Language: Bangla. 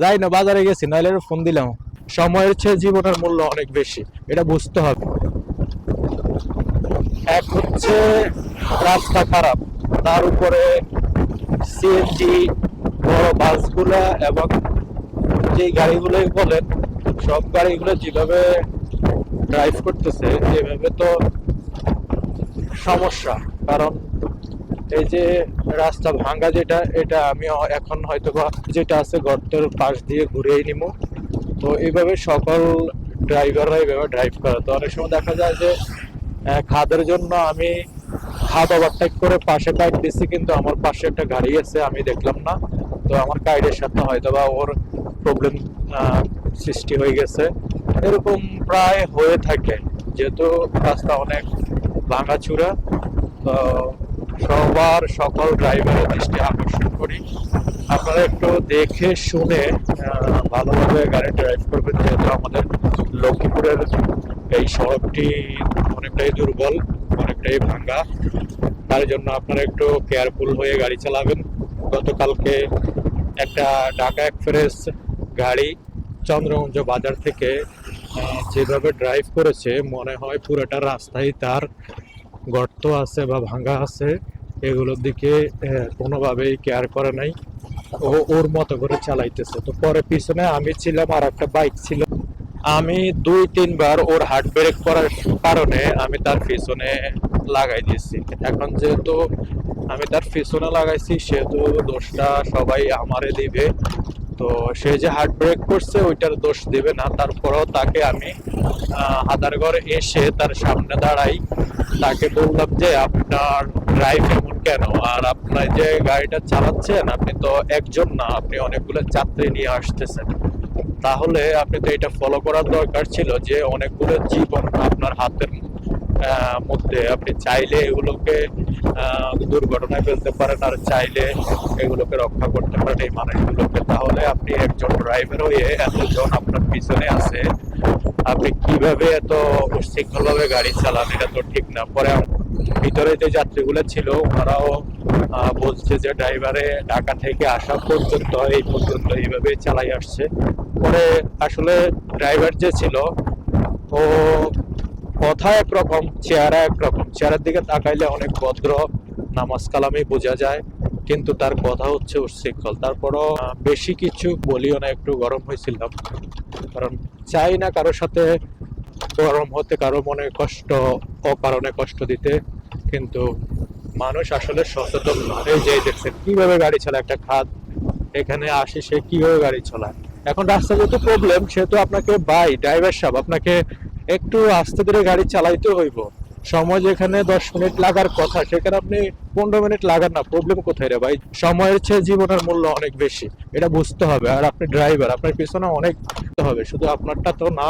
যাই না, বাজারে গেছি, নাইলে ফোন দিলাম। সময়ের চেয়ে জীবনের মূল্য অনেক বেশি, এটা বুঝতে হবে। এক হচ্ছে রাস্তা খারাপ, তার উপরে সিএনজি বড় বাসগুলা এবং যে গাড়িগুলোই বলেন, সব গাড়িগুলো যেভাবে ড্রাইভ করতেছে এভাবে তো সমস্যা। কারণ এই যে রাস্তা ভাঙ্গা যেটা, এটা আমি এখন হয়তো বা যেটা আছে গর্তের পাশ দিয়ে ঘুরেই নিব। তো এইভাবে সকল ড্রাইভাররা এইভাবে ড্রাইভ করে। তো অনেক সময় দেখা যায় যে খাদের জন্য আমি খাদ ওভারটেক করে পাশে কাইট দিচ্ছি, কিন্তু আমার পাশে একটা গাড়ি আছে আমি দেখলাম না। তো আমার গাইডের সাথে হয়তো বা ওর প্রবলেম সৃষ্টি হয়ে গেছে। এরকম প্রায় হয়ে থাকে, যেহেতু রাস্তা অনেক ভাঙাচুরা। তো সকল ড্রাইভারের দৃষ্টি আকর্ষণ করি, আপনারা একটু দেখে শুনে ভালোভাবে গাড়ি ড্রাইভ করবেন, যেহেতু আমাদের লক্ষ্মীপুরের এই সড়কটি অনেকটাই দুর্বল, অনেকটাই ভাঙ্গা। তার জন্য আপনারা একটু কেয়ারফুল হয়ে গাড়ি চালাবেন। গতকালকে একটা ঢাকা এক্সপ্রেস গাড়ি চন্দ্রগঞ্জ বাজার থেকে যেভাবে ড্রাইভ করেছে, মনে হয় পুরোটা রাস্তায় তার গর্ত আছে বা ভাঙা আছে, এগুলোর দিকে কোনোভাবেই কেয়ার করে নাই। ও ওর মতো করে চালাইতেছে। তো পরে পিছনে আমি ছিলাম আর একটা বাইক ছিল, আমি 2-3 বার ওর হার্ট ব্রেক করার কারণে আমি তার পিছনে লাগাই দিয়েছি। এখন যেহেতু আমি তার পিছনে লাগাইছি, সেহেতু দোষটা সবাই আমারে দিবে। তো সে যে হার্ট ব্রেক করছে ওইটার দোষ দিবে না, তারপরেও তাকে আমি আদারগড় এসে তার সামনে দাঁড়াই, তাকে বললাম যে আপনার ড্রাইভ এমন কেন, আর আপনার যে গাড়িটা চালাচ্ছেন আপনি তো একজন না, আপনি অনেকগুলো যাত্রী নিয়ে আসতেছেন। তাহলে আপনি তো এটা ফলো করার দরকার ছিল যে অনেকগুলো জীবন আপনার হাতের মধ্যে, আপনি চাইলে এগুলোকে দুর্ঘটনায় ফেলতে পারেন, আর চাইলে এগুলোকে রক্ষা করতে পারেন এই মানুষগুলোকে। তাহলে আপনি একজন ড্রাইভার হয়ে এতজন আপনার পিছনে আছে, আপনি কিভাবে এত উশৃঙ্খল ভাবে গাড়ি চালান, এটা তো ঠিক না। পরে ভিতরে যে যাত্রীগুলো ছিল ওনারাও বলছে যে ড্রাইভারে ঢাকা থেকে আসা পর্যন্ত এই পর্যন্ত এইভাবে চালাই আসছে। পরে আসলে ড্রাইভার যে ছিল ও কথা একরকম, চেহারা একরকম, চেহারার দিকে তাকাইলে অনেক ভদ্র, নামাজ কালামই বোঝা যায়, কিন্তু তার কথা হচ্ছে উচ্ছৃঙ্খল। তারপরও বেশি কিছু বলিও না, একটু গরম হয়েছিলাম। কারণ চাই না কারোর সাথে গরম হতে, কারো মনে কষ্ট, অকারণে কষ্ট দিতে। কিন্তু মানুষ আসলে সচেতন নয়। এই যে দেখছেন কিভাবে গাড়ি চালায় একটা খাদ, এখানে আসি সে কিভাবে গাড়ি চালায়। এখন রাস্তা যেহেতু প্রবলেম, সেহেতু আপনাকে ভাই ড্রাইভার সাহেব আপনাকে একটু আস্তে ধীরে গাড়ি চালাইতে হইব। সময় যেখানে 10 মিনিট লাগার কথা, সেখানে আপনি 15 মিনিট লাগান না, প্রবলেম কোথায় রে ভাই? সময়ের চেয়ে জীবনের মূল্য অনেক বেশি, এটা বুঝতে হবে। আর আপনি ড্রাইভার, আপনার পিছনে অনেক হবে, শুধু আপনারটা তো না।